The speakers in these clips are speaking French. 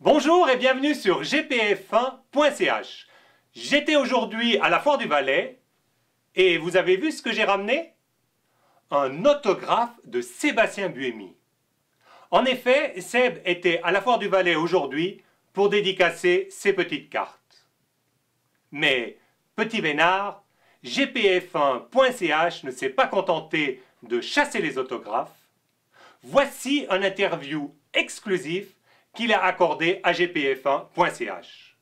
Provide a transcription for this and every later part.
Bonjour et bienvenue sur gpf1.ch. J'étais aujourd'hui à la Foire du Valais et vous avez vu ce que j'ai ramené? Un autographe de Sébastien Buemi. En effet, Seb était à la Foire du Valais aujourd'hui pour dédicacer ses petites cartes. Mais, petit vénard, gpf1.ch ne s'est pas contenté de chasser les autographes. Voici un interview exclusif qu'il a accordé à gpf1.ch.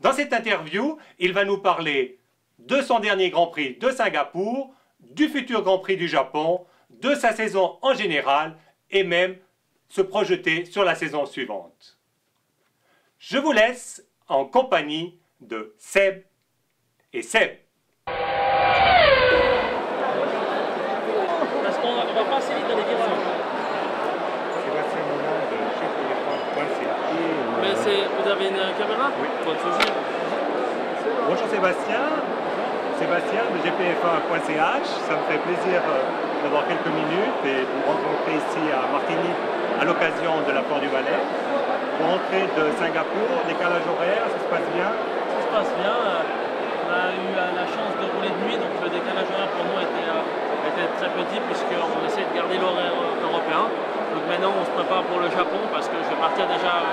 Dans cette interview, il va nous parler de son dernier Grand Prix de Singapour, du futur Grand Prix du Japon, de sa saison en général et même se projeter sur la saison suivante. Je vous laisse en compagnie de Seb et Seb. Parce qu'on va pas assez vite dans les questions. Sébastien Moulin de gpf1.ch. Mais vous avez une caméra? Oui. Pas de souci. Bonjour Sébastien. Sébastien de gpf1.ch. Ça me fait plaisir d'avoir quelques minutes et de vous rencontrer ici à Martigny à l'occasion de la Foire du Valais. Vous rentrez de Singapour, décalage horaire, ça se passe bien? Ça se passe bien. On a eu la chance de rouler de nuit, donc le décalage horaire pour nous était très petit puisqu'on essaie de garder l'horaire européen. Donc maintenant on se prépare pour le Japon parce que je vais partir déjà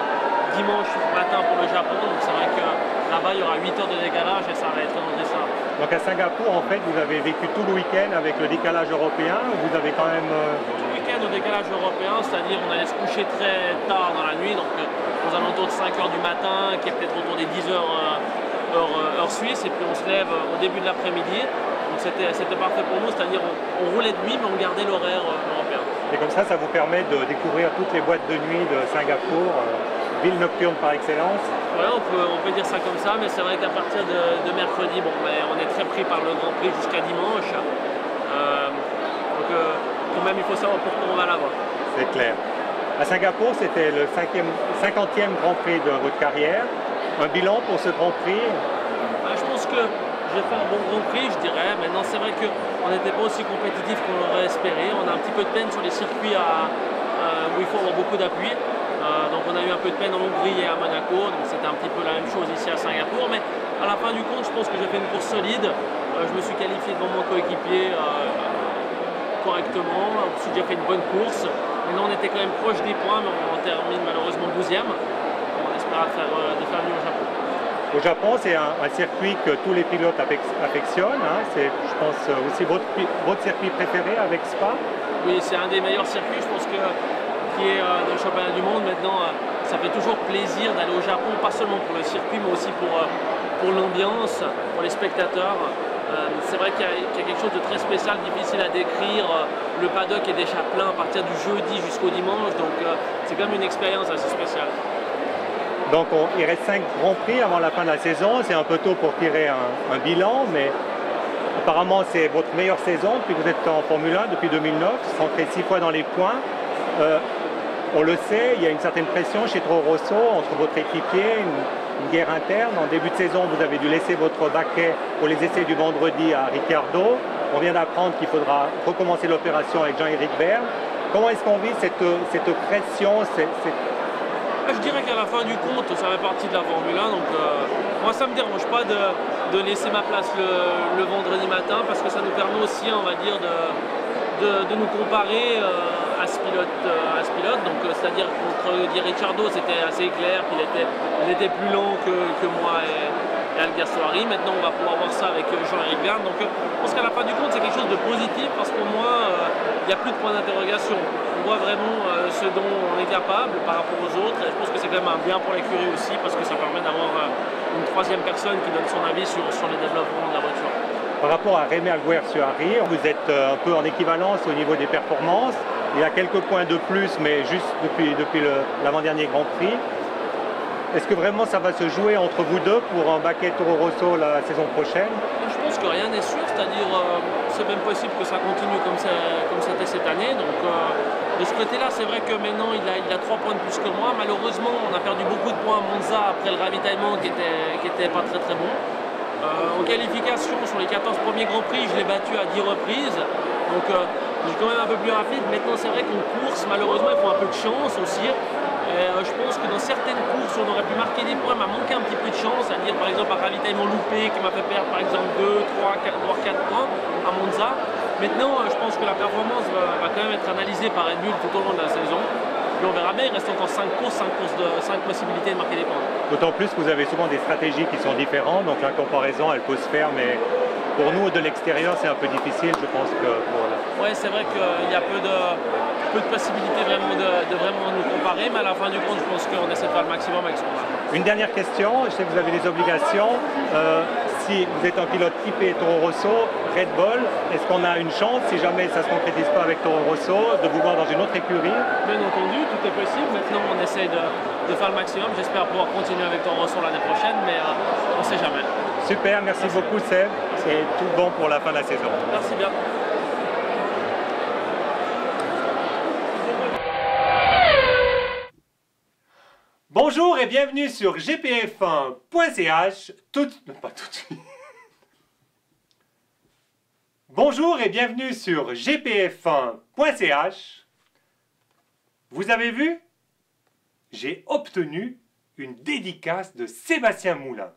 dimanche matin pour le Japon. Donc c'est vrai que là-bas il y aura 8 heures de décalage et ça va être dans ça. Donc à Singapour, en fait, vous avez vécu tout le week-end avec le décalage européen, vous avez quand même... Tout le week-end au décalage européen, c'est-à-dire on allait se coucher très tard dans la nuit, donc aux alentours de 5 heures du matin, qui est peut-être autour des 10 heures heure suisse, et puis on se lève au début de l'après-midi. Donc c'était parfait pour nous, c'est-à-dire on roulait de nuit, mais on gardait l'horaire européen. Et comme ça vous permet de découvrir toutes les boîtes de nuit de Singapour, ville nocturne par excellence. Ouais, on peut dire ça comme ça, mais c'est vrai qu'à partir de mercredi, bon, on est très pris par le Grand Prix jusqu'à dimanche. Donc quand même, il faut savoir pourquoi on va là-bas. C'est clair. À Singapour, c'était le 50e Grand Prix de votre carrière. Un bilan pour ce Grand Prix? Je pense que j'ai fait un bon Grand Prix, je dirais. Maintenant, c'est vrai qu'on n'était pas aussi compétitif qu'on l'aurait espéré. On a un petit peu de peine sur les circuits où il faut avoir beaucoup d'appui. Donc on a eu un peu de peine en Hongrie et à Monaco, donc c'était un petit peu la même chose ici à Singapour, mais à la fin du compte, je pense que j'ai fait une course solide. Je me suis qualifié devant mon coéquipier correctement, ensuite j'ai fait une bonne course. Maintenant on était quand même proche des points, mais on termine malheureusement 12e. On espère faire mieux au Japon. Au Japon, c'est un circuit que tous les pilotes affectionnent. Hein. C'est, je pense, aussi votre circuit préféré avec Spa? Oui, c'est un des meilleurs circuits, je pense que qui est dans le championnat du monde. Maintenant, ça fait toujours plaisir d'aller au Japon, pas seulement pour le circuit, mais aussi pour l'ambiance, pour les spectateurs. C'est vrai qu'il y a quelque chose de très spécial, difficile à décrire. Le paddock est déjà plein à partir du jeudi jusqu'au dimanche, donc c'est quand même une expérience assez spéciale. Donc il reste 5 Grands Prix avant la fin de la saison, c'est un peu tôt pour tirer un bilan, mais apparemment c'est votre meilleure saison depuis que vous êtes en Formule 1 depuis 2009, rentrez 6 fois dans les points. On le sait, il y a une certaine pression chez Toro Rosso entre votre équipier, une guerre interne. En début de saison, vous avez dû laisser votre baquet pour les essais du vendredi à Ricciardo. On vient d'apprendre qu'il faudra recommencer l'opération avec Jean-Éric Vergne. Comment est-ce qu'on vit cette pression? Je dirais qu'à la fin du compte, ça fait partie de la Formule 1, donc moi ça ne me dérange pas de laisser ma place le vendredi matin, parce que ça nous permet aussi, on va dire, de nous comparer à ce pilote. Donc c'est-à-dire contre Ricciardo, c'était assez clair qu'il était plus lent que moi et Alguersuari. Maintenant on va pouvoir voir ça avec Jean-Éric Vergne. Donc je pense qu'à la fin du compte c'est quelque chose de positif, parce que pour moi il n'y a plus de point d'interrogation. On voit vraiment ce dont on est capable par rapport aux autres, et je pense que c'est quand même un bien pour l'écurie aussi, parce que ça permet d'avoir une troisième personne qui donne son avis sur les développements de la voiture. Par rapport à Rémi Alguersuari, vous êtes un peu en équivalence au niveau des performances. Il y a quelques points de plus, mais juste depuis l'avant-dernier Grand Prix. Est-ce que vraiment ça va se jouer entre vous deux pour un baquet Toro Rosso la saison prochaine? Je pense que rien n'est sûr, c'est-à-dire c'est même possible que ça continue comme c'était cette année. Donc de ce côté-là, c'est vrai que maintenant il a 3 points de plus que moi. Malheureusement, on a perdu beaucoup de points à Monza après le ravitaillement qui était pas très très bon. En qualification, sur les 14 premiers Grands Prix, je l'ai battu à 10 reprises. Donc je suis quand même un peu plus rapide. Maintenant, c'est vrai qu'en course, malheureusement, il faut un peu de chance aussi. Et, je pense que dans certaines courses, on aurait pu marquer des points, m'a manqué un petit peu de chance, c'est-à-dire par exemple un ravitaillement loupé qui m'a fait perdre par exemple 2, 3, 4, voire 4 points à Monza. Maintenant, je pense que la performance va quand même être analysée par Red Bull tout au long de la saison. Puis on verra bien, il reste encore 5 courses, 5 possibilités de marquer des points. D'autant plus que vous avez souvent des stratégies qui sont différentes, donc la comparaison, elle peut se faire, mais pour nous, de l'extérieur, c'est un peu difficile, je pense que... Voilà. Ouais, c'est vrai qu'il y a peu de possibilités vraiment de vraiment nous comparer, mais à la fin du compte, je pense qu'on essaie de faire le maximum avec ce qu'on a. Une dernière question, je sais que vous avez des obligations. Si vous êtes un pilote typé Toro Rosso, Red Bull, est-ce qu'on a une chance, si jamais ça ne se concrétise pas avec Toro Rosso, de vous voir dans une autre écurie? Bien entendu, tout est possible. Maintenant, on essaie de faire le maximum. J'espère pouvoir continuer avec Toro Rosso l'année prochaine, mais on ne sait jamais. Super, merci beaucoup Seb, et tout bon pour la fin de la saison. Merci bien. Bonjour et bienvenue sur gpf1.ch. Pas tout de suite. Bonjour et bienvenue sur gpf1.ch. Vous avez vu? J'ai obtenu une dédicace de Sébastien Moulin.